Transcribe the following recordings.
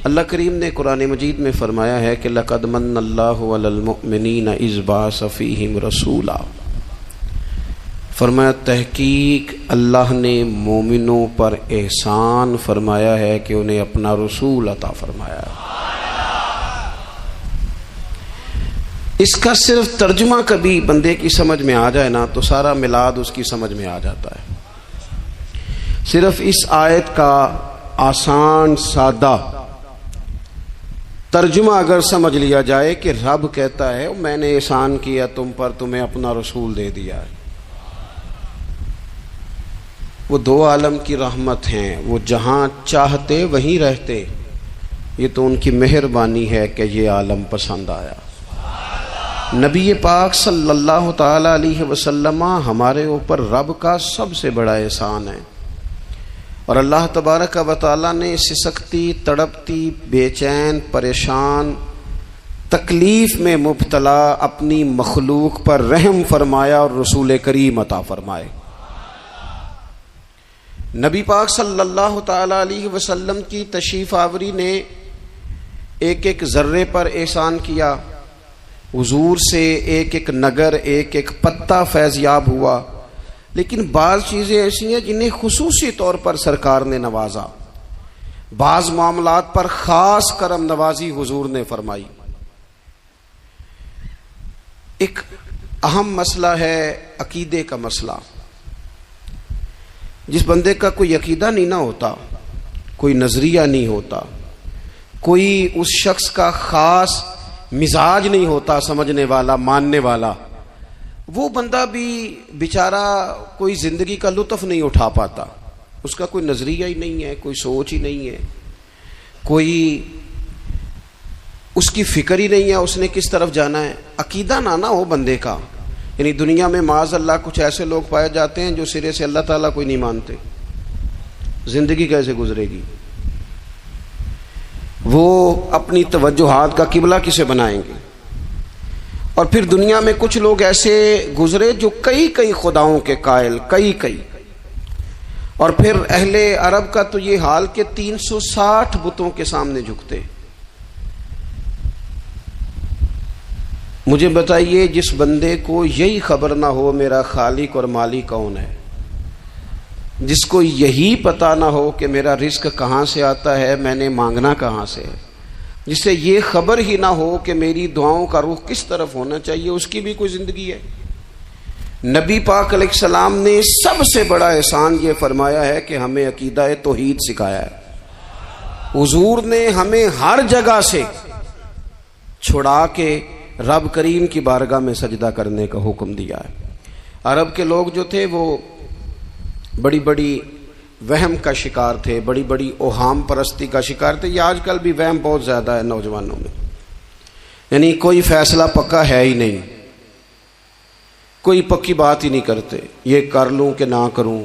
اللہ کریم نے قرآن مجید میں فرمایا ہے کہ لَقَدْ مَنَّ اللَّهُ عَلَى الْمُؤْمِنِينَ إِذْ بَعَثَ فِيهِمْ رَسُولًا، فرمایا تحقیق اللہ نے مومنوں پر احسان فرمایا ہے کہ انہیں اپنا رسول عطا فرمایا ہے۔ اس کا صرف ترجمہ کبھی بندے کی سمجھ میں آ جائے نا تو سارا میلاد اس کی سمجھ میں آ جاتا ہے۔ صرف اس آیت کا آسان سادہ ترجمہ اگر سمجھ لیا جائے کہ رب کہتا ہے میں نے احسان کیا تم پر، تمہیں اپنا رسول دے دیا ہے۔ وہ دو عالم کی رحمت ہیں، وہ جہاں چاہتے وہیں رہتے، یہ تو ان کی مہربانی ہے کہ یہ عالم پسند آیا۔ نبی پاک صلی اللہ تعالی علیہ وسلم ہمارے اوپر رب کا سب سے بڑا احسان ہے، اور اللہ تبارک و تعالیٰ نے سسکتی، تڑپتی، بے چین، پریشان، تکلیف میں مبتلا اپنی مخلوق پر رحم فرمایا اور رسول کریم عطا فرمائے۔ نبی پاک صلی اللہ تعالی علیہ وسلم کی تشریف آوری نے ایک ایک ذرے پر احسان کیا، حضور سے ایک ایک نگر، ایک ایک پتا فیضیاب ہوا، لیکن بعض چیزیں ایسی ہیں جنہیں خصوصی طور پر سرکار نے نوازا، بعض معاملات پر خاص کرم نوازی حضور نے فرمائی۔ ایک اہم مسئلہ ہے عقیدے کا مسئلہ۔ جس بندے کا کوئی عقیدہ نہیں نہ ہوتا، کوئی نظریہ نہیں ہوتا، کوئی اس شخص کا خاص مزاج نہیں ہوتا سمجھنے والا، ماننے والا، وہ بندہ بھی بیچارہ کوئی زندگی کا لطف نہیں اٹھا پاتا۔ اس کا کوئی نظریہ ہی نہیں ہے، کوئی سوچ ہی نہیں ہے، کوئی اس کی فکر ہی نہیں ہے اس نے کس طرف جانا ہے۔ عقیدہ نہ ہو بندے کا، یعنی دنیا میں معاذ اللہ کچھ ایسے لوگ پائے جاتے ہیں جو سرے سے اللہ تعالیٰ کوئی نہیں مانتے، زندگی کیسے گزرے گی؟ وہ اپنی توجہات کا قبلہ کسے بنائیں گے؟ اور پھر دنیا میں کچھ لوگ ایسے گزرے جو کئی خداؤں کے قائل، کئی، اور پھر اہل عرب کا تو یہ حال کہ 360 بتوں کے سامنے جھکتے۔ مجھے بتائیے جس بندے کو یہی خبر نہ ہو میرا خالق اور مالک کون ہے، جس کو یہی پتہ نہ ہو کہ میرا رزق کہاں سے آتا ہے، میں نے مانگنا کہاں سے ہے، جسے یہ خبر ہی نہ ہو کہ میری دعاؤں کا رخ کس طرف ہونا چاہیے، اس کی بھی کوئی زندگی ہے؟ نبی پاک علیہ السلام نے سب سے بڑا احسان یہ فرمایا ہے کہ ہمیں عقیدہ توحید سکھایا ہے۔ حضور نے ہمیں ہر جگہ سے چھڑا کے رب کریم کی بارگاہ میں سجدہ کرنے کا حکم دیا ہے۔ عرب کے لوگ جو تھے وہ بڑی بڑی وہم کا شکار تھے، بڑی بڑی اوہام پرستی کا شکار تھے۔ یہ آج کل بھی وہم بہت زیادہ ہے نوجوانوں میں، یعنی کوئی فیصلہ پکا ہے ہی نہیں، کوئی پکی بات ہی نہیں کرتے، یہ کر لوں کہ نہ کروں،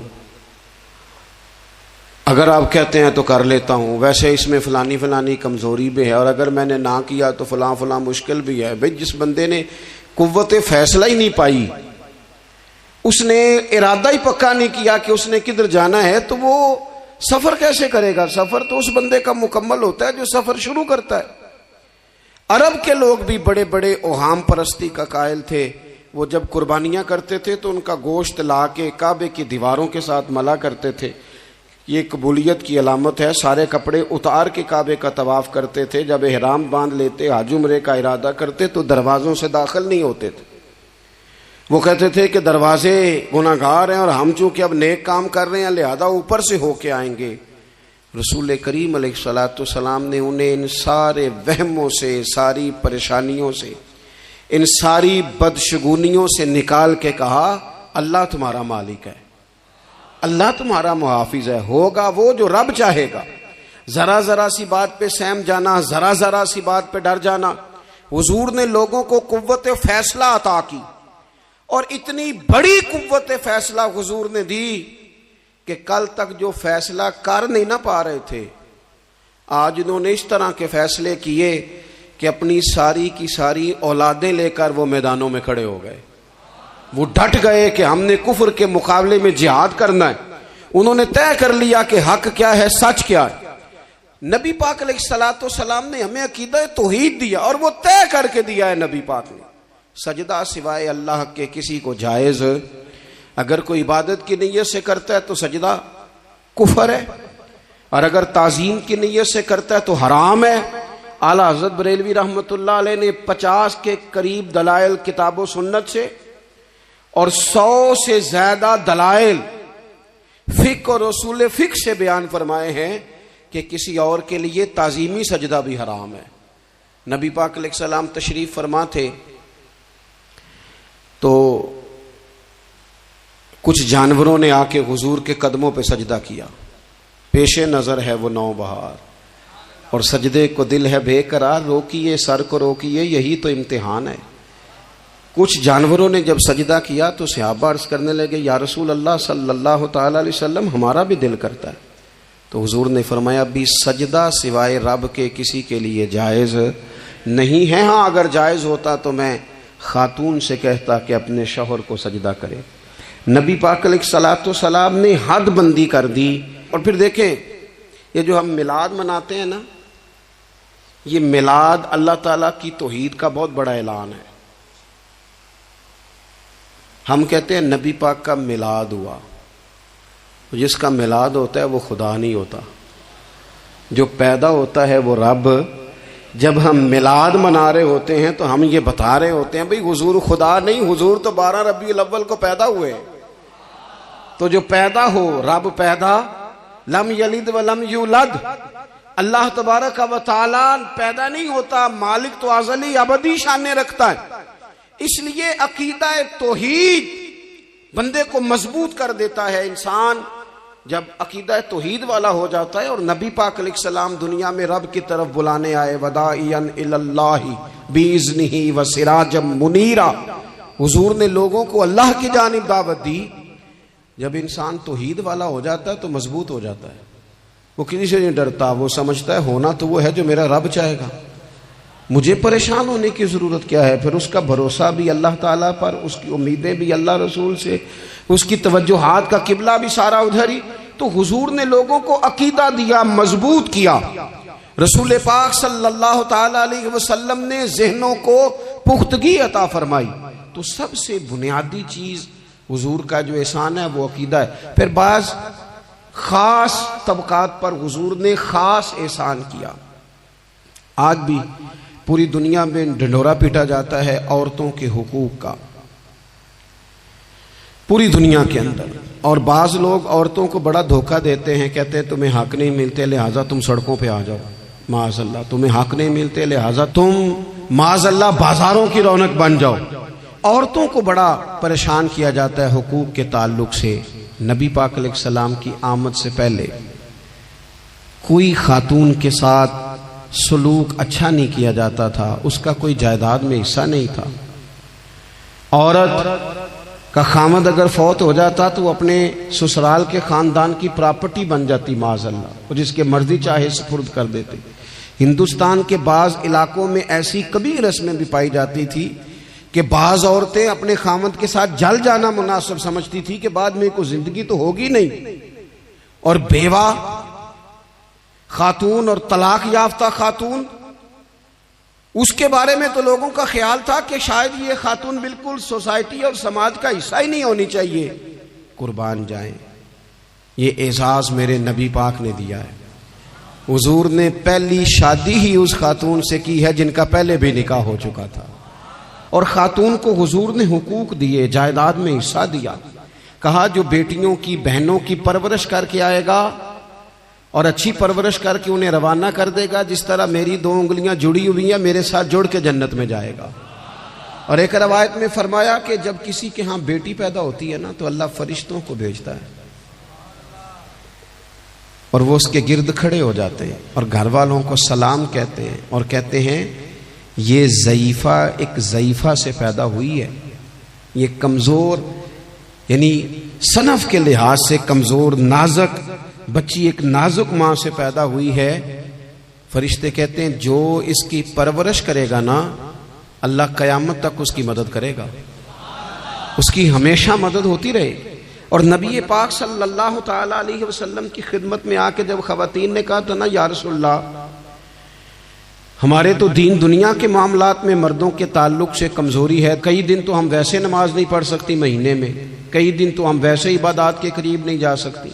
اگر آپ کہتے ہیں تو کر لیتا ہوں، ویسے اس میں فلانی کمزوری بھی ہے، اور اگر میں نے نہ کیا تو فلاں مشکل بھی ہے۔ بھئی جس بندے نے قوت فیصلہ ہی نہیں پائی، اس نے ارادہ ہی پکا نہیں کیا کہ اس نے کدھر جانا ہے، تو وہ سفر کیسے کرے گا؟ سفر تو اس بندے کا مکمل ہوتا ہے جو سفر شروع کرتا ہے۔ عرب کے لوگ بھی بڑے بڑے اوہام پرستی کا قائل تھے۔ وہ جب قربانیاں کرتے تھے تو ان کا گوشت لا کے کعبے کی دیواروں کے ساتھ ملا کرتے تھے، یہ قبولیت کی علامت ہے۔ سارے کپڑے اتار کے کعبے کا طواف کرتے تھے۔ جب احرام باندھ لیتے، حج عمرے کا ارادہ کرتے تو دروازوں سے داخل نہیں ہوتے تھے۔ وہ کہتے تھے کہ دروازے گناہگار ہیں اور ہم چونکہ اب نیک کام کر رہے ہیں لہذا اوپر سے ہو کے آئیں گے۔ رسول کریم علیہ الصلوۃ والسلام نے انہیں ان سارے وہموں سے، ساری پریشانیوں سے، ان ساری بدشگونیوں سے نکال کے کہا اللہ تمہارا مالک ہے، اللہ تمہارا محافظ ہے، ہوگا وہ جو رب چاہے گا۔ ذرا سی بات پہ سہم جانا، ذرا سی بات پہ ڈر جانا۔ حضور نے لوگوں کو قوت فیصلہ عطا کی، اور اتنی بڑی قوت فیصلہ حضور نے دی کہ کل تک جو فیصلہ کر نہیں نہ پا رہے تھے، آج انہوں نے اس طرح کے فیصلے کیے کہ اپنی ساری کی ساری اولادیں لے کر وہ میدانوں میں کھڑے ہو گئے۔ وہ ڈٹ گئے کہ ہم نے کفر کے مقابلے میں جہاد کرنا ہے۔ انہوں نے طے کر لیا کہ حق کیا ہے، سچ کیا ہے۔ نبی پاک علیہ الصلوۃ والسلام نے ہمیں عقیدہ توحید دیا اور وہ طے کر کے دیا ہے نبی پاک نے، سجدہ سوائے اللہ کے کسی کو جائز، اگر کوئی عبادت کی نیت سے کرتا ہے تو سجدہ کفر ہے، اور اگر تعظیم کی نیت سے کرتا ہے تو حرام ہے۔ اعلیٰ حضرت بریلوی رحمۃ اللہ علیہ نے 50 کے قریب دلائل کتاب و سنت سے اور 100 سے زیادہ دلائل فقہ اور اصول فقہ سے بیان فرمائے ہیں کہ کسی اور کے لیے تعظیمی سجدہ بھی حرام ہے۔ نبی پاک علیہ السلام تشریف فرما تھے تو کچھ جانوروں نے آ کے حضور کے قدموں پہ سجدہ کیا، پیش نظر ہے وہ نوبہار اور سجدے کو دل ہے بے قرار، روکیے سر کو روکیے، یہی تو امتحان ہے۔ کچھ جانوروں نے جب سجدہ کیا تو صحابہ عرض کرنے لگے یا رسول اللہ صلی اللہ تعالی علیہ وسلم ہمارا بھی دل کرتا ہے، تو حضور نے فرمایا بھی سجدہ سوائے رب کے کسی کے لیے جائز نہیں ہے، ہاں اگر جائز ہوتا تو میں خاتون سے کہتا کہ اپنے شوہر کو سجدہ کرے۔ نبی پاک علیہ الصلوۃ والسلام نے حد بندی کر دی۔ اور پھر دیکھیں یہ جو ہم میلاد مناتے ہیں نا، یہ میلاد اللہ تعالیٰ کی توحید کا بہت بڑا اعلان ہے۔ ہم کہتے ہیں نبی پاک کا میلاد ہوا، جس کا میلاد ہوتا ہے وہ خدا نہیں ہوتا، جو پیدا ہوتا ہے وہ رب۔ جب ہم میلاد منا رہے ہوتے ہیں تو ہم یہ بتا رہے ہوتے ہیں بھئی حضور خدا نہیں، حضور تو 12 ربیع الاول کو پیدا ہوئے، تو جو پیدا ہو رب پیدا، لم یلد ولم یولد، اللہ تبارک و تعالی پیدا نہیں ہوتا، مالک تو ازلی ابدی شانیں رکھتا ہے۔ اس لیے عقیدہ توحید بندے کو مضبوط کر دیتا ہے۔ انسان جب عقیدہ توحید والا ہو جاتا ہے، اور نبی پاک علیہ السلام دنیا میں رب کی طرف بلانے آئے، وداعیا الی اللہ باذنہ وسراجا منیرا، حضور نے لوگوں کو اللہ کی جانب دعوت دی۔ جب انسان توحید والا ہو جاتا ہے تو مضبوط ہو جاتا ہے، وہ کسی سے نہیں ڈرتا، وہ سمجھتا ہے ہونا تو وہ ہے جو میرا رب چاہے گا، مجھے پریشان ہونے کی ضرورت کیا ہے۔ پھر اس کا بھروسہ بھی اللہ تعالیٰ پر، اس کی امیدیں بھی اللہ رسول سے، اس کی توجہات کا قبلہ بھی سارا ادھر ہی۔ تو حضور نے لوگوں کو عقیدہ دیا، مضبوط کیا۔ رسول پاک صلی اللہ تعالی علیہ وسلم نے ذہنوں کو پختگی عطا فرمائی۔ تو سب سے بنیادی چیز حضور کا جو احسان ہے وہ عقیدہ ہے۔ پھر بعض خاص طبقات پر حضور نے خاص احسان کیا۔ آج بھی پوری دنیا میں ڈنڈورا پیٹا جاتا ہے عورتوں کے حقوق کا، پوری دنیا کے اندر، اور بعض لوگ عورتوں کو بڑا دھوکہ دیتے ہیں، کہتے ہیں تمہیں حق نہیں ملتے لہٰذا تم سڑکوں پہ آ جاؤ، معاذ اللہ، تمہیں حق نہیں ملتے لہٰذا تم معاذ اللہ بازاروں کی رونق بن جاؤ۔ عورتوں کو بڑا پریشان کیا جاتا ہے حقوق کے تعلق سے۔ نبی پاک علیہ السلام کی آمد سے پہلے کوئی خاتون کے ساتھ سلوک اچھا نہیں کیا جاتا تھا، اس کا کوئی جائیداد میں حصہ نہیں تھا۔ عورت کا خامد اگر فوت ہو جاتا تو وہ اپنے سسرال کے خاندان کی پراپرٹی بن جاتی، معاذ اللہ، اور جس کے مرضی چاہے سپرد کر دیتے۔ ہندوستان کے بعض علاقوں میں ایسی کبھی رسمیں بھی پائی جاتی تھی کہ بعض عورتیں اپنے خامد کے ساتھ جل جانا مناسب سمجھتی تھی کہ بعد میں کوئی زندگی تو ہوگی نہیں، اور بیوہ خاتون اور طلاق یافتہ خاتون، اس کے بارے میں تو لوگوں کا خیال تھا کہ شاید یہ خاتون بالکل سوسائٹی اور سماج کا حصہ ہی نہیں ہونی چاہیے۔ قربان جائیں، یہ اعزاز میرے نبی پاک نے دیا ہے۔ حضور نے پہلی شادی ہی اس خاتون سے کی ہے جن کا پہلے بھی نکاح ہو چکا تھا، اور خاتون کو حضور نے حقوق دیے، جائیداد میں حصہ دیا۔ کہا جو بیٹیوں کی بہنوں کی پرورش کر کے آئے گا اور اچھی پرورش کر کے انہیں روانہ کر دے گا، جس طرح میری 2 انگلیاں جڑی ہوئی ہیں میرے ساتھ جڑ کے جنت میں جائے گا۔ اور ایک روایت میں فرمایا کہ جب کسی کے ہاں بیٹی پیدا ہوتی ہے نا تو اللہ فرشتوں کو بھیجتا ہے، اور وہ اس کے گرد کھڑے ہو جاتے ہیں اور گھر والوں کو سلام کہتے ہیں، اور کہتے ہیں یہ ضعیفہ ایک ضعیفہ سے پیدا ہوئی ہے، یہ کمزور، یعنی صنف کے لحاظ سے کمزور نازک بچی ایک نازک ماں سے پیدا ہوئی ہے۔ فرشتے کہتے ہیں جو اس کی پرورش کرے گا نا، اللہ قیامت تک اس کی مدد کرے گا، اس کی ہمیشہ مدد ہوتی رہے۔ اور نبی پاک صلی اللہ تعالی علیہ وسلم کی خدمت میں آ کے جب خواتین نے کہا تھا نا یا رسول اللہ ہمارے تو دین دنیا کے معاملات میں مردوں کے تعلق سے کمزوری ہے، کئی دن تو ہم ویسے نماز نہیں پڑھ سکتی مہینے میں، کئی دن تو ہم ویسے عبادات کے قریب نہیں جا سکتی،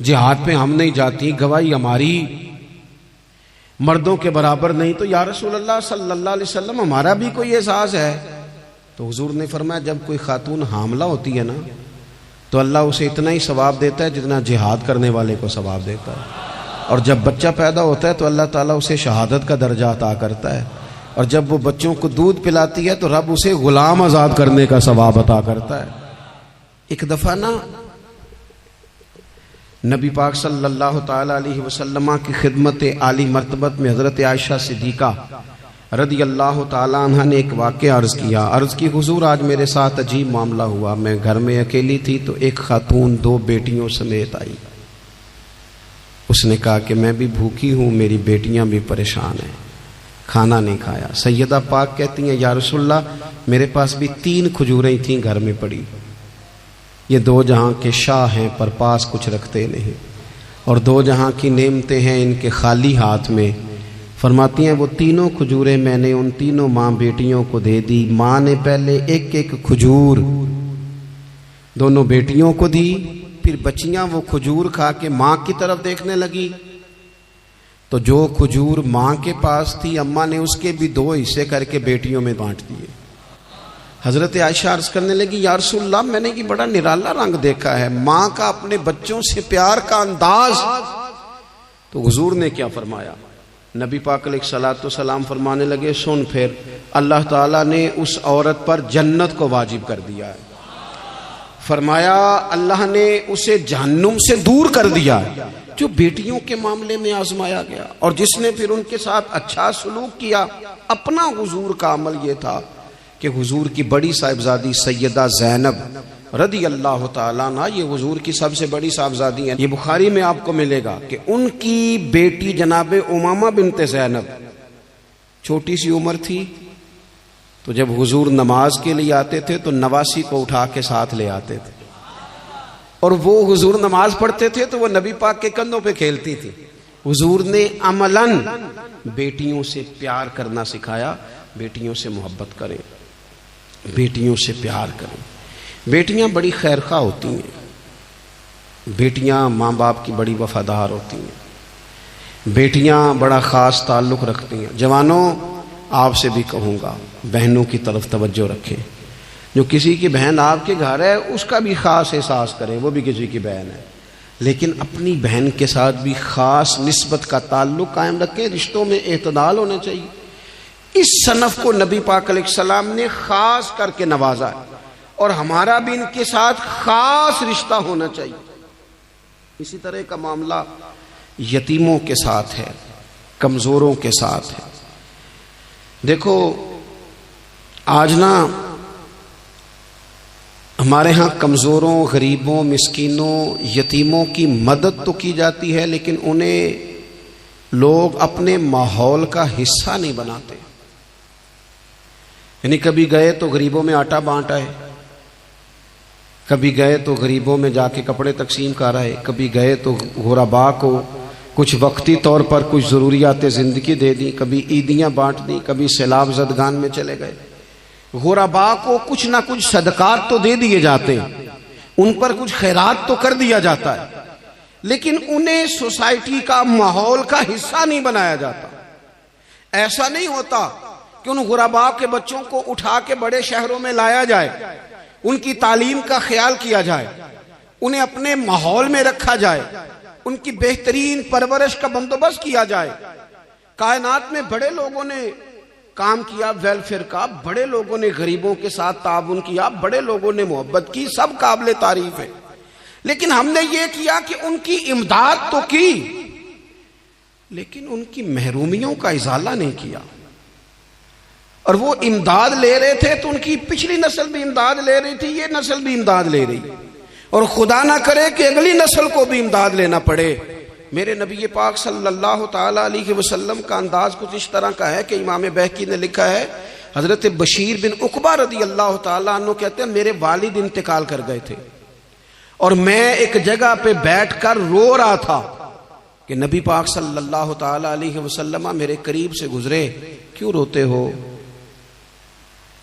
جہاد پہ ہم نہیں جاتی، گواہی ہماری مردوں کے برابر نہیں، تو یا رسول اللہ صلی اللہ علیہ وسلم ہمارا بھی کوئی اعزاز ہے؟ تو حضور نے فرمایا جب کوئی خاتون حاملہ ہوتی ہے نا تو اللہ اسے اتنا ہی ثواب دیتا ہے جتنا جہاد کرنے والے کو ثواب دیتا ہے، اور جب بچہ پیدا ہوتا ہے تو اللہ تعالیٰ اسے شہادت کا درجہ عطا کرتا ہے، اور جب وہ بچوں کو دودھ پلاتی ہے تو رب اسے غلام آزاد کرنے کا ثواب عطا کرتا ہے۔ ایک دفعہ نا نبی پاک صلی اللہ تعالی علیہ وسلم کی خدمت عالی مرتبت میں حضرت عائشہ صدیقہ رضی اللہ تعالی عنہ نے ایک واقعہ عرض کی حضور آج میرے ساتھ عجیب معاملہ ہوا، میں گھر میں اکیلی تھی تو ایک خاتون 2 بیٹیوں سمیت آئی، اس نے کہا کہ میں بھی بھوکی ہوں، میری بیٹیاں بھی پریشان ہیں، کھانا نہیں کھایا۔ سیدہ پاک کہتی ہیں یا رسول اللہ میرے پاس بھی 3 کھجوریں تھیں گھر میں پڑی، یہ 2 جہاں کے شاہ ہیں پر پاس کچھ رکھتے نہیں، اور 2 جہاں کی نعمتیں ہیں ان کے خالی ہاتھ میں۔ فرماتی ہیں وہ 3 کھجوریں میں نے ان 3 ماں بیٹیوں کو دے دی، ماں نے پہلے ایک کھجور دونوں بیٹیوں کو دی، پھر بچیاں وہ کھجور کھا کے ماں کی طرف دیکھنے لگی تو جو کھجور ماں کے پاس تھی اماں نے اس کے بھی 2 حصے کر کے بیٹیوں میں بانٹ دیے۔ حضرت عائشہ عرض کرنے لگی یا رسول اللہ میں نے یہ بڑا نرالا رنگ دیکھا ہے، ماں کا اپنے بچوں سے پیار کا انداز۔ تو حضور نے کیا فرمایا؟ نبی پاک علیہ الصلوۃ والسلام فرمانے لگے سن پھر اللہ تعالیٰ نے اس عورت پر جنت کو واجب کر دیا ہے، فرمایا اللہ نے اسے جہنم سے دور کر دیا جو بیٹیوں کے معاملے میں آزمایا گیا، اور جس نے پھر ان کے ساتھ اچھا سلوک کیا۔ اپنا حضور کا عمل یہ تھا کہ حضور کی بڑی صاحبزادی سیدہ زینب رضی اللہ تعالیٰ عنہ یہ حضور کی سب سے بڑی صاحبزادی ہیں، یہ بخاری میں آپ کو ملے گا کہ ان کی بیٹی جناب امامہ بنت زینب چھوٹی سی عمر تھی، تو جب حضور نماز کے لیے آتے تھے تو نواسی کو اٹھا کے ساتھ لے آتے تھے، اور وہ حضور نماز پڑھتے تھے تو وہ نبی پاک کے کندھوں پہ کھیلتی تھی۔ حضور نے عملاً بیٹیوں سے پیار کرنا سکھایا، بیٹیوں سے محبت کریں، بیٹیوں سے پیار کریں۔ بیٹیاں بڑی خیرخواہ ہوتی ہیں، بیٹیاں ماں باپ کی بڑی وفادار ہوتی ہیں، بیٹیاں بڑا خاص تعلق رکھتی ہیں۔ جوانوں آپ سے بھی کہوں گا بہنوں کی طرف توجہ رکھیں، جو کسی کی بہن آپ کے گھر ہے اس کا بھی خاص احساس کریں، وہ بھی کسی کی بہن ہے، لیکن اپنی بہن کے ساتھ بھی خاص نسبت کا تعلق قائم رکھیں، رشتوں میں اعتدال ہونا چاہیے۔ اس صنف کو نبی پاک علیہ السلام نے خاص کر کے نوازا ہے، اور ہمارا بھی ان کے ساتھ خاص رشتہ ہونا چاہیے۔ اسی طرح کا معاملہ یتیموں کے ساتھ ہے، کمزوروں کے ساتھ ہے۔ دیکھو آج نا ہمارے ہاں کمزوروں، غریبوں، مسکینوں، یتیموں کی مدد تو کی جاتی ہے، لیکن انہیں لوگ اپنے ماحول کا حصہ نہیں بناتے۔ یعنی کبھی گئے تو غریبوں میں آٹا بانٹ آئے، کبھی گئے تو غریبوں میں جا کے کپڑے تقسیم کر آئے، کبھی گئے تو غرباء کو کچھ وقتی طور پر کچھ ضروریات زندگی دے دی، کبھی عیدیاں بانٹ دی، کبھی سیلاب زدگان میں چلے گئے۔ غرباء کو کچھ نہ کچھ صدقات تو دے دیے جاتے ہیں، ان پر کچھ خیرات تو کر دیا جاتا ہے، لیکن انہیں سوسائٹی کا ماحول کا حصہ نہیں بنایا جاتا۔ ایسا نہیں ہوتا کہ ان غرباء کے بچوں کو اٹھا کے بڑے شہروں میں لایا جائے، ان کی تعلیم کا خیال کیا جائے، انہیں اپنے ماحول میں رکھا جائے، ان کی بہترین پرورش کا بندوبست کیا جائے۔ کائنات میں بڑے لوگوں نے کام کیا ویلفیئر کا، بڑے لوگوں نے غریبوں کے ساتھ تعاون کیا، بڑے لوگوں نے محبت کی، سب قابل تعریف ہے، لیکن ہم نے یہ کیا کہ ان کی امداد تو کی لیکن ان کی محرومیوں کا ازالہ نہیں کیا۔ اور وہ امداد لے رہے تھے تو ان کی پچھلی نسل بھی امداد لے رہی تھی، یہ نسل بھی امداد لے رہی، اور خدا نہ کرے کہ اگلی نسل کو بھی امداد لینا پڑے۔ میرے نبی پاک صلی اللہ تعالی علیہ وسلم کا انداز کچھ اس طرح کا ہے کہ امام بہقی نے لکھا ہے، حضرت بشیر بن عقبہ رضی اللہ تعالیٰ عنہ کہتے ہیں میرے والد انتقال کر گئے تھے، اور میں ایک جگہ پہ بیٹھ کر رو رہا تھا کہ نبی پاک صلی اللہ تعالی علیہ وسلم میرے قریب سے گزرے، کیوں روتے ہو؟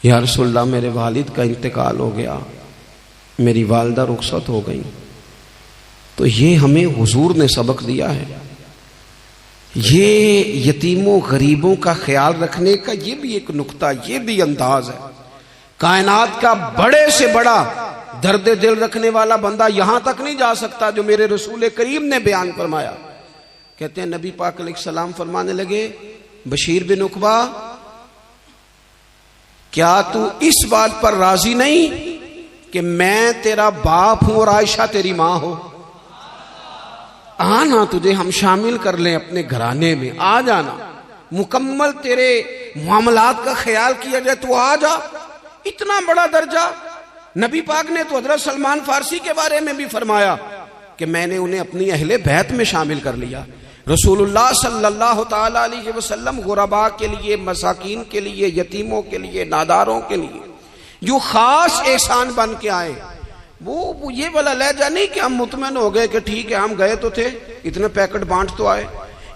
یا رسول اللہ میرے والد کا انتقال ہو گیا، میری والدہ رخصت ہو گئی۔ تو یہ ہمیں حضور نے سبق دیا ہے، یہ یتیموں غریبوں کا خیال رکھنے کا یہ بھی ایک نقطہ، یہ بھی انداز ہے۔ کائنات کا بڑے سے بڑا درد دل رکھنے والا بندہ یہاں تک نہیں جا سکتا جو میرے رسول کریم نے بیان فرمایا۔ کہتے ہیں نبی پاک علیہ السلام فرمانے لگے، بشیر بن عقبہ کیا تو اس بات پر راضی نہیں کہ میں تیرا باپ ہوں اور عائشہ تیری ماں ہو؟ آنا تجھے ہم شامل کر لیں اپنے گھرانے میں، آ جانا، مکمل تیرے معاملات کا خیال کیا جائے، تو آ جا۔ اتنا بڑا درجہ نبی پاک نے تو حضرت سلمان فارسی کے بارے میں بھی فرمایا کہ میں نے انہیں اپنی اہل بیت میں شامل کر لیا۔ رسول اللہ صلی اللہ تعالی علیہ وسلم غرباء کے لیے، مساکین کے لیے، یتیموں کے لیے، ناداروں کے لیے جو خاص احسان بن کے آئے، وہ یہ والا لہجہ نہیں کہ ہم مطمئن ہو گئے کہ ٹھیک ہے ہم گئے تو تھے، اتنے پیکٹ بانٹ تو آئے،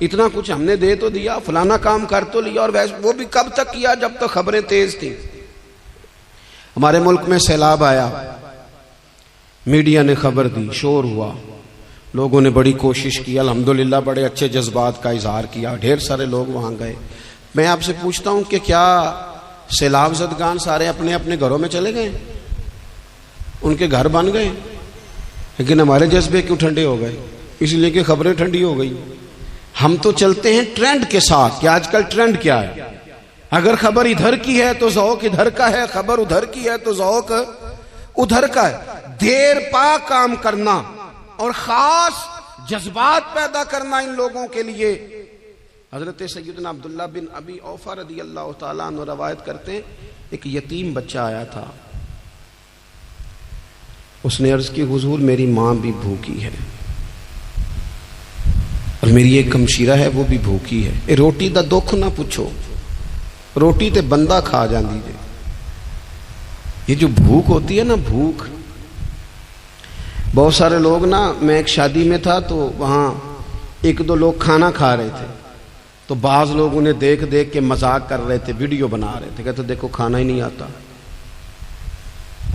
اتنا کچھ ہم نے دے تو دیا، فلانا کام کر تو لیا، اور ویسے وہ بھی کب تک کیا؟ جب تک خبریں تیز تھیں۔ ہمارے ملک میں سیلاب آیا، میڈیا نے خبر دی، شور ہوا، لوگوں نے بڑی کوشش کی، الحمدللہ بڑے اچھے جذبات کا اظہار کیا، ڈھیر سارے لوگ وہاں گئے۔ میں آپ سے پوچھتا ہوں کہ کیا سیلاب زدگان سارے اپنے اپنے گھروں میں چلے گئے؟ ان کے گھر بن گئے؟ لیکن ہمارے جذبے کیوں ٹھنڈے ہو گئے؟ اس لیے کہ خبریں ٹھنڈی ہو گئی۔ ہم تو چلتے ہیں ٹرینڈ کے ساتھ کہ آج کل ٹرینڈ کیا ہے، اگر خبر ادھر کی ہے تو ذوق ادھر کا ہے، خبر ادھر کی ہے تو ذوق ادھر کا ہے۔ دیر پا کام کرنا اور خاص جذبات پیدا کرنا ان لوگوں کے لیے۔ حضرت سیدنا عبداللہ بن ابی اوفا رضی اللہ تعالیٰ عنہ روایت کرتے ہیں، ایک یتیم بچہ آیا تھا، اس نے عرض کی حضور میری ماں بھی بھوکی ہے اور میری ایک ہمشیرہ ہے وہ بھی بھوکی ہے، اے روٹی دا دکھ نہ پوچھو، روٹی تے بندہ کھا جاندی جے۔ یہ جو بھوک ہوتی ہے نا، بھوک، بہت سارے لوگ نا، میں ایک شادی میں تھا تو وہاں ایک دو لوگ کھانا کھا رہے تھے، تو بعض لوگ انہیں دیکھ دیکھ کے مذاق کر رہے تھے، ویڈیو بنا رہے تھے، کہتے دیکھو کھانا ہی نہیں آتا،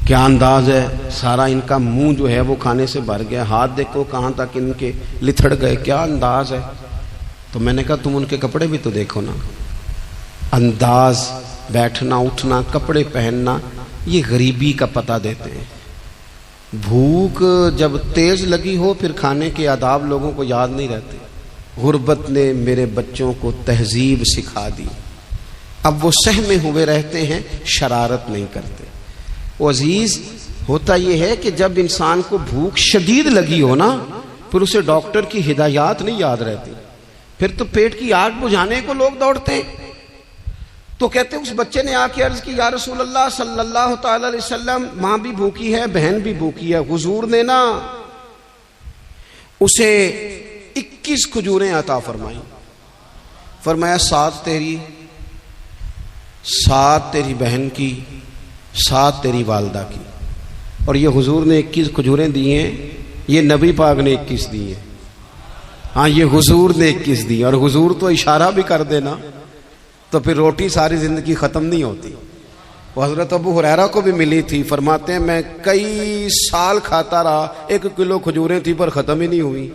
کیا انداز ہے، سارا ان کا منہ جو ہے وہ کھانے سے بھر گیا، ہاتھ دیکھو کہاں تک ان کے لتھڑ گئے، کیا انداز ہے۔ تو میں نے کہا تم ان کے کپڑے بھی تو دیکھو نا، انداز، بیٹھنا اٹھنا، کپڑے پہننا، یہ غریبی کا پتہ دیتے ہیں۔ بھوک جب تیز لگی ہو پھر کھانے کے آداب لوگوں کو یاد نہیں رہتے۔ غربت نے میرے بچوں کو تہذیب سکھا دی، اب وہ سہمے ہوئے رہتے ہیں، شرارت نہیں کرتے۔ وہ عزیز، ہوتا یہ ہے کہ جب انسان کو بھوک شدید لگی ہو نا، پھر اسے ڈاکٹر کی ہدایات نہیں یاد رہتی، پھر تو پیٹ کی آگ بجھانے کو لوگ دوڑتے ہیں۔ تو کہتے اس بچے نے آ کے عرض کی، یا رسول اللہ صلی اللہ تعالی علیہ وسلم ماں بھی بھوکی ہے، بہن بھی بھوکی ہے۔ حضور نے نا اسے 21 کھجوریں عطا فرمائی، فرمایا 7 تیری، 7 تیری بہن کی، 7 تیری والدہ کی۔ اور یہ حضور نے 21 کھجوریں دی ہیں، یہ نبی پاک نے 21 دی ہیں، ہاں یہ حضور نے 21 دی، اور حضور تو اشارہ بھی کر دینا تو پھر روٹی ساری زندگی ختم نہیں ہوتی۔ وہ حضرت ابو ہریرہ کو بھی ملی تھی، فرماتے ہیں میں کئی سال کھاتا رہا، 1 کلو کھجوریں تھی پر ختم ہی نہیں ہوئی۔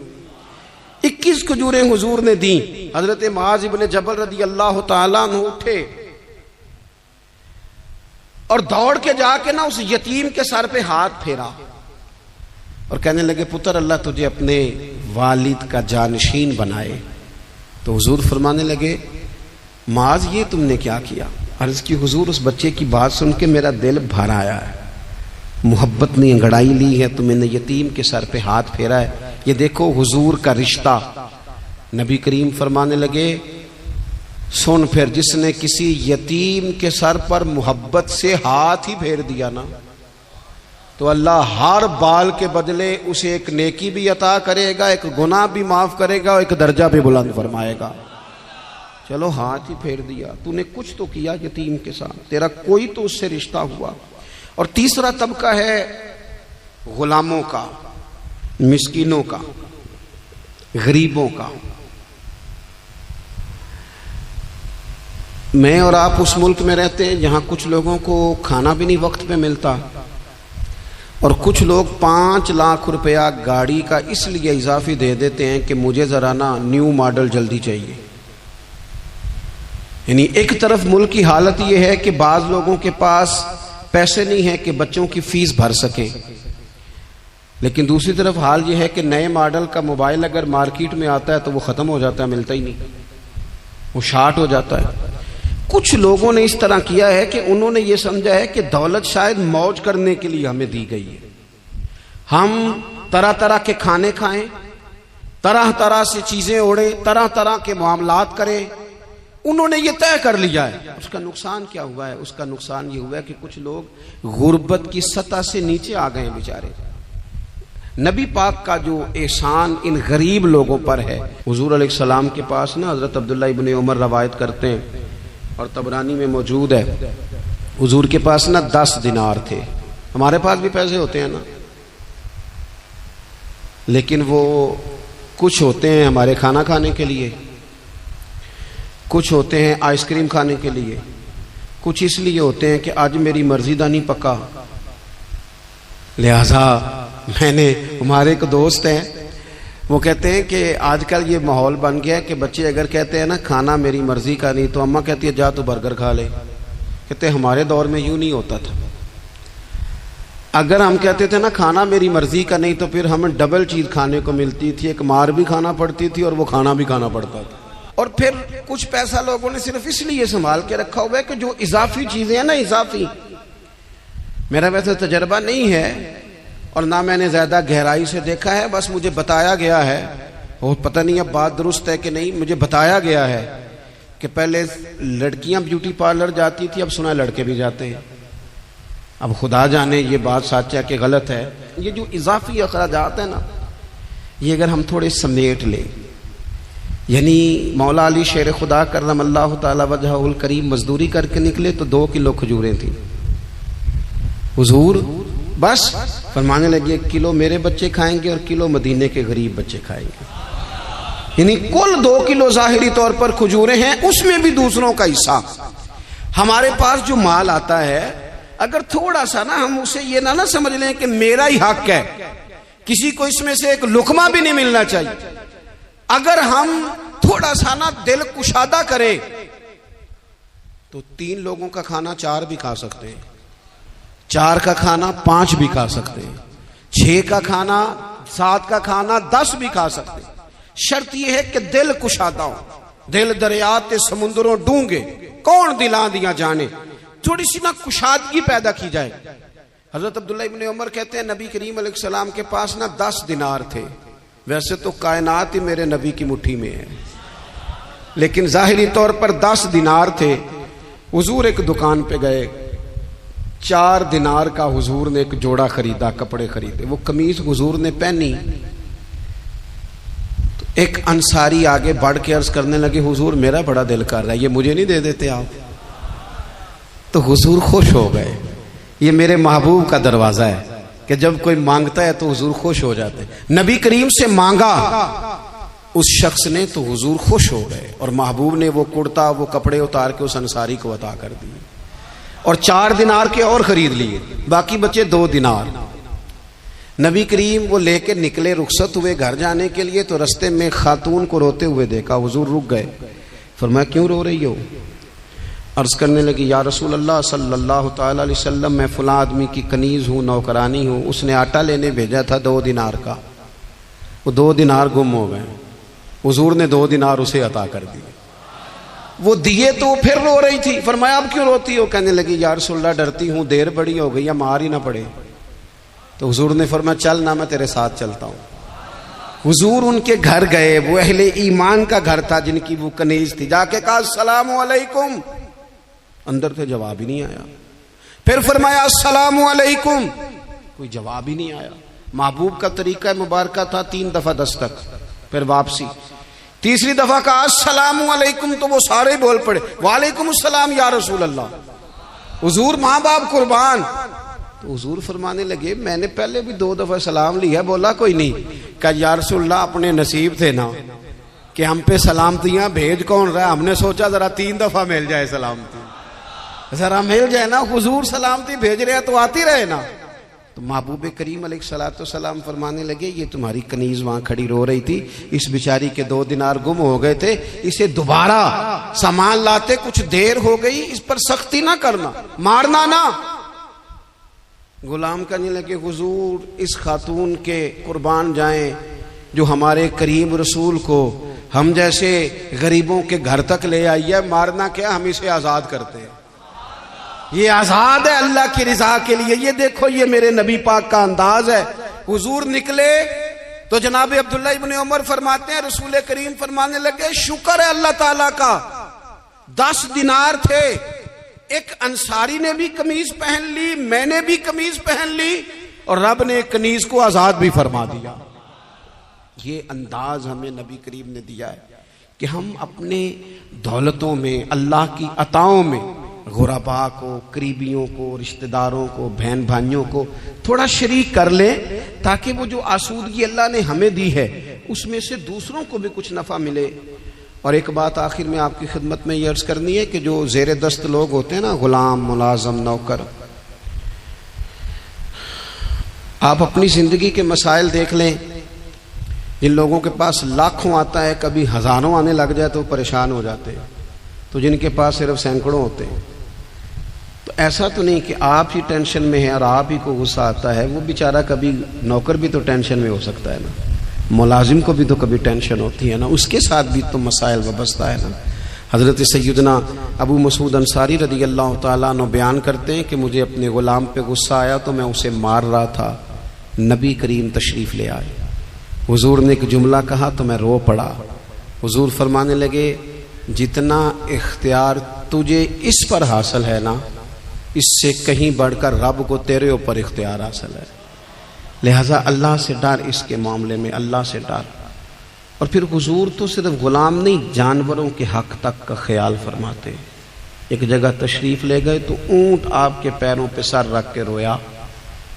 21 کھجوریں حضور نے دیں۔ حضرت معاذ ابن جبل رضی اللہ تعالیٰ عنہ اٹھے اور دوڑ کے جا کے نا اس یتیم کے سر پہ ہاتھ پھیرا اور کہنے لگے، پتر اللہ تجھے اپنے والد کا جانشین بنائے۔ تو حضور فرمانے لگے، معاذ یہ تم نے کیا کیا؟ عرض کی حضور اس بچے کی بات سن کے میرا دل بھر آیا ہے، محبت نے انگڑائی لی ہے تو میں نے یتیم کے سر پہ ہاتھ پھیرا ہے، یہ دیکھو حضور کا رشتہ۔ نبی کریم فرمانے لگے، سن پھر جس نے کسی یتیم کے سر پر محبت سے ہاتھ ہی پھیر دیا نا، تو اللہ ہر بال کے بدلے اسے ایک نیکی بھی عطا کرے گا، ایک گناہ بھی معاف کرے گا، ایک درجہ بھی بلند فرمائے گا۔ چلو ہاتھ ہی پھیر دیا، تو نے کچھ تو کیا یتیم کے ساتھ، تیرا کوئی تو اس سے رشتہ ہوا۔ اور تیسرا طبقہ ہے غلاموں کا، مسکینوں کا، غریبوں کا۔ میں اور آپ اس ملک میں رہتے ہیں جہاں کچھ لوگوں کو کھانا بھی نہیں وقت پہ ملتا، اور کچھ لوگ 5 لاکھ روپیہ گاڑی کا اس لیے اضافی دے دیتے ہیں کہ مجھے ذرا نا نیو ماڈل جلدی چاہیے۔ یعنی ایک طرف ملک کی حالت یہ ہے کہ بعض لوگوں کے پاس پیسے نہیں ہیں کہ بچوں کی فیس بھر سکیں، لیکن دوسری طرف حال یہ ہے کہ نئے ماڈل کا موبائل اگر مارکیٹ میں آتا ہے تو وہ ختم ہو جاتا ہے، ملتا ہی نہیں، وہ شارٹ ہو جاتا ہے۔ کچھ لوگوں نے اس طرح کیا ہے کہ انہوں نے یہ سمجھا ہے کہ دولت شاید موج کرنے کے لیے ہمیں دی گئی ہے، ہم طرح طرح کے کھانے کھائیں، طرح طرح سے چیزیں اوڑیں، طرح طرح کے معاملات کریں۔ انہوں نے یہ طے کر لیا ہے۔ اس کا نقصان کیا ہوا ہے؟ اس کا نقصان یہ ہوا ہے کہ کچھ لوگ غربت کی سطح سے نیچے آ گئے ہیں بیچارے۔ نبی پاک کا جو احسان ان غریب لوگوں پر ہے، حضور علیہ السلام کے پاس نا حضرت عبداللہ ابن عمر روایت کرتے ہیں اور طبرانی میں موجود ہے، حضور کے پاس نا 10 دینار تھے۔ ہمارے پاس بھی پیسے ہوتے ہیں نا، لیکن وہ کچھ ہوتے ہیں ہمارے کھانا کھانے کے لیے، کچھ ہوتے ہیں آئس کریم کھانے کے لیے، کچھ اس لیے ہوتے ہیں کہ آج میری مرضی دا نہیں پکا، لہذا میں نے، ہمارے ایک دوست ہیں وہ کہتے ہیں کہ آج کل یہ ماحول بن گیا ہے کہ بچے اگر کہتے ہیں نا کھانا میری مرضی کا نہیں تو اماں کہتی ہے جا تو برگر کھا لے۔ کہتے ہیں ہمارے دور میں یوں نہیں ہوتا تھا، اگر ہم کہتے تھے نا کھانا میری مرضی کا نہیں تو پھر ہمیں ڈبل چیز کھانے کو ملتی تھی، ایک مار بھی کھانا پڑتی تھی اور وہ کھانا بھی کھانا پڑتا تھا۔ اور پھر کچھ پیسہ لوگوں نے صرف اس لیے سنبھال کے رکھا ہوا ہے کہ جو اضافی چیزیں ہیں نا، اضافی، میرا ویسے تجربہ نہیں ہے اور نہ میں نے زیادہ گہرائی سے دیکھا ہے، بس مجھے بتایا گیا ہے، اور پتہ نہیں اب بات درست ہے کہ نہیں، مجھے بتایا گیا ہے کہ پہلے لڑکیاں بیوٹی پارلر جاتی تھی، اب سنا لڑکے بھی جاتے ہیں۔ اب خدا جانے یہ بات سچ ہے کہ غلط ہے۔ یہ جو اضافی اخراجات ہیں نا، یہ اگر ہم تھوڑے سمیٹ لیں، یعنی مولا علی شیر خدا کرم اللہ تعالی وجہہ الکریم مزدوری کر کے نکلے تو 2 کلو کھجوریں تھیں، حضور بس فرمانے لگے 1 کلو میرے بچے کھائیں گے اور کلو مدینے کے غریب بچے کھائیں گے، یعنی کل 2 کلو ظاہری طور پر کھجوریں ہیں، اس میں بھی دوسروں کا حصہ۔ ہمارے پاس جو مال آتا ہے اگر تھوڑا سا نا ہم اسے یہ نہ سمجھ لیں کہ میرا ہی حق ہے، کسی کو اس میں سے ایک لقمہ بھی نہیں ملنا چاہیے، اگر ہم تھوڑا سا نا دل کشادہ کریں تو 3 لوگوں کا کھانا 4 بھی کھا سکتے ہیں، 4 کا کھانا 5 بھی کھا سکتے ہیں، 6 کا کھانا 7 کا کھانا 10 بھی کھا سکتے ہیں۔ شرط یہ ہے کہ دل کشادہ ہو، دل دریات سمندروں ڈونگے کون دلاں دیا جانے، تھوڑی سی نا کشادگی پیدا کی جائے۔ حضرت عبداللہ ابن عمر کہتے ہیں نبی کریم علیہ السلام کے پاس نا 10 دینار تھے، ویسے تو کائنات ہی میرے نبی کی مٹھی میں ہے، لیکن ظاہری طور پر 10 دینار تھے۔ حضور ایک دکان پہ گئے، 4 دینار کا حضور نے ایک جوڑا خریدا، کپڑے خریدے، وہ قمیض حضور نے پہنی تو ایک انصاری آگے بڑھ کے عرض کرنے لگے حضور میرا بڑا دل کر رہا ہے، یہ مجھے نہیں دے دیتے آپ؟ تو حضور خوش ہو گئے۔ یہ میرے محبوب کا دروازہ ہے کہ جب کوئی مانگتا ہے تو حضور خوش ہو جاتے ہیں۔ نبی کریم سے مانگا اس شخص نے تو حضور خوش ہو گئے، اور محبوب نے وہ کرتا وہ کپڑے اتار کے اس انصاری کو عطا کر دیے، اور 4 دینار کے اور خرید لیے، باقی بچے 2 دینار۔ نبی کریم وہ لے کے نکلے، رخصت ہوئے گھر جانے کے لیے، تو رستے میں خاتون کو روتے ہوئے دیکھا، حضور رک گئے، فرمایا کیوں رو رہی ہو؟ عرض کرنے لگی یا رسول اللہ صلی اللہ تعالی علیہ وسلم میں فلاں آدمی کی کنیز ہوں، نوکرانی ہوں، اس نے آٹا لینے بھیجا تھا 2 دینار کا، وہ 2 دینار گم ہو گئے، حضور نے 2 دینار اسے عطا کر دیے، وہ دیے تو پھر رو رہی تھی، فرمایا اب کیوں روتی ہو؟ کہنے لگی یا رسول اللہ ڈرتی ہوں دیر بڑی ہو گئی یا مار ہی نہ پڑے۔ تو حضور نے فرمایا چل نہ میں تیرے ساتھ چلتا ہوں۔ حضور ان کے گھر گئے، وہ اہل ایمان کا گھر تھا جن کی وہ کنیز تھی، جا کے کہا السلام علیکم، اندر سے جواب ہی نہیں آیا، پھر فرمایا السلام علیکم، کوئی جواب ہی نہیں آیا۔ محبوب کا طریقہ مبارکہ تھا 3 دفعہ دستک، پھر واپسی، تیسری دفعہ کہا السلام علیکم تو وہ سارے بول پڑے وعلیکم السلام یا رسول اللہ، حضور ماں باپ قربان۔ تو تو حضور فرمانے لگے میں نے پہلے بھی 2 دفعہ سلام لیا, بولا کوئی نہیں. کہا یا رسول اللہ اپنے نصیب تھے نا کہ ہم پہ سلامتیاں بھیج کون رہا, ہم نے سوچا ذرا 3 دفعہ مل جائے سلامتی, ذرا مل جائے نا. حضور سلامتی بھیج رہے ہیں تو آتی رہے نا. تو محبوب کریم علیہ الصلوۃ والسلام فرمانے لگے یہ تمہاری کنیز وہاں کھڑی رو رہی تھی, اس بیچاری کے 2 دینار گم ہو گئے تھے, اسے دوبارہ سامان لاتے کچھ دیر ہو گئی, اس پر سختی نہ کرنا, مارنا نہ. غلام کہنے لگے حضور اس خاتون کے قربان جائیں جو ہمارے کریم رسول کو ہم جیسے غریبوں کے گھر تک لے آئی ہے, مارنا کیا, ہم اسے آزاد کرتے ہیں, یہ آزاد ہے اللہ کی رضا کے لیے. یہ دیکھو یہ میرے نبی پاک کا انداز ہے. حضور نکلے تو جناب عبداللہ ابن عمر فرماتے ہیں رسول کریم فرمانے لگے شکر ہے اللہ تعالیٰ کا 10 دینار تھے, ایک انصاری نے بھی قمیض پہن لی, میں نے بھی قمیض پہن لی, اور رب نے ایک کنیز کو آزاد بھی فرما دیا. یہ انداز ہمیں نبی کریم نے دیا ہے کہ ہم اپنے دولتوں میں, اللہ کی عطاؤں میں غرباء کو, قریبیوں کو, رشتہ داروں کو, بہن بھائیوں کو تھوڑا شریک کر لیں, تاکہ وہ جو آسودگی اللہ نے ہمیں دی ہے اس میں سے دوسروں کو بھی کچھ نفع ملے. اور ایک بات آخر میں آپ کی خدمت میں یہ عرض کرنی ہے کہ جو زیر دست لوگ ہوتے ہیں نا, غلام, ملازم, نوکر, آپ اپنی زندگی کے مسائل دیکھ لیں. جن لوگوں کے پاس لاکھوں آتا ہے, کبھی ہزاروں آنے لگ جائے تو پریشان ہو جاتے ہیں, تو جن کے پاس صرف سینکڑوں ہوتے ہیں. تو ایسا تو نہیں کہ آپ ہی ٹینشن میں ہیں اور آپ ہی کو غصہ آتا ہے, وہ بیچارہ کبھی نوکر بھی تو ٹینشن میں ہو سکتا ہے نا, ملازم کو بھی تو کبھی ٹینشن ہوتی ہے نا, اس کے ساتھ بھی تو مسائل وابستہ ہے نا. حضرت سیدنا ابو مسعود انصاری رضی اللہ تعالیٰ عنہ بیان کرتے ہیں کہ مجھے اپنے غلام پہ غصہ آیا تو میں اسے مار رہا تھا, نبی کریم تشریف لے آئے, حضور نے ایک جملہ کہا تو میں رو پڑا. حضور فرمانے لگے جتنا اختیار تجھے اس پر حاصل ہے نا, اس سے کہیں بڑھ کر رب کو تیرے اوپر اختیار حاصل ہے, لہذا اللہ سے ڈر, اس کے معاملے میں اللہ سے ڈر. اور پھر حضور تو صرف غلام نہیں, جانوروں کے حق تک کا خیال فرماتے. ایک جگہ تشریف لے گئے تو اونٹ آپ کے پیروں پہ سر رکھ کے رویا,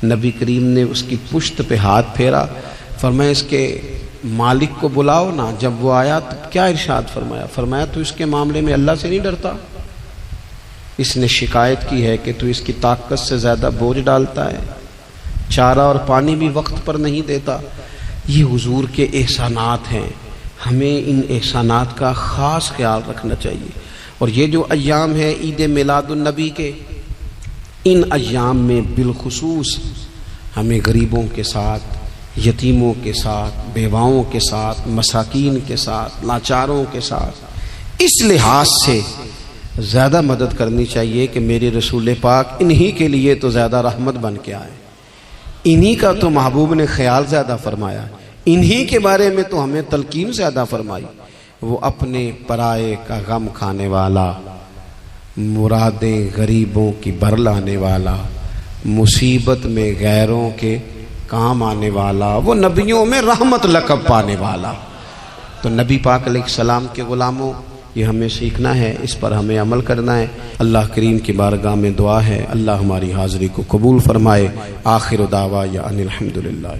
نبی کریم نے اس کی پشت پہ ہاتھ پھیرا, فرمایا اس کے مالک کو بلاؤ نا. جب وہ آیا تو کیا ارشاد فرمایا, فرمایا تو اس کے معاملے میں اللہ سے نہیں ڈرتا, اس نے شکایت کی ہے کہ تو اس کی طاقت سے زیادہ بوجھ ڈالتا ہے, چارہ اور پانی بھی وقت پر نہیں دیتا. یہ حضور کے احسانات ہیں, ہمیں ان احسانات کا خاص خیال رکھنا چاہیے. اور یہ جو ایام ہے عید میلاد النبی کے, ان ایام میں بالخصوص ہمیں غریبوں کے ساتھ, یتیموں کے ساتھ, بیواؤں کے ساتھ, مساکین کے ساتھ, لاچاروں کے ساتھ اس لحاظ سے زیادہ مدد کرنی چاہیے کہ میرے رسول پاک انہی کے لیے تو زیادہ رحمت بن کے آئے, انہی کا تو محبوب نے خیال زیادہ فرمایا, انہی کے بارے میں تو ہمیں تلقین زیادہ فرمائی. وہ اپنے پرائے کا غم کھانے والا, مرادیں غریبوں کی بر لانے والا, مصیبت میں غیروں کے کام آنے والا, وہ نبیوں میں رحمت لقب پانے والا. تو نبی پاک علیہ السلام کے غلاموں, یہ ہمیں سیکھنا ہے, اس پر ہمیں عمل کرنا ہے. اللہ کریم کی بارگاہ میں دعا ہے اللہ ہماری حاضری کو قبول فرمائے. آخر دعوانا ان الحمدللہ.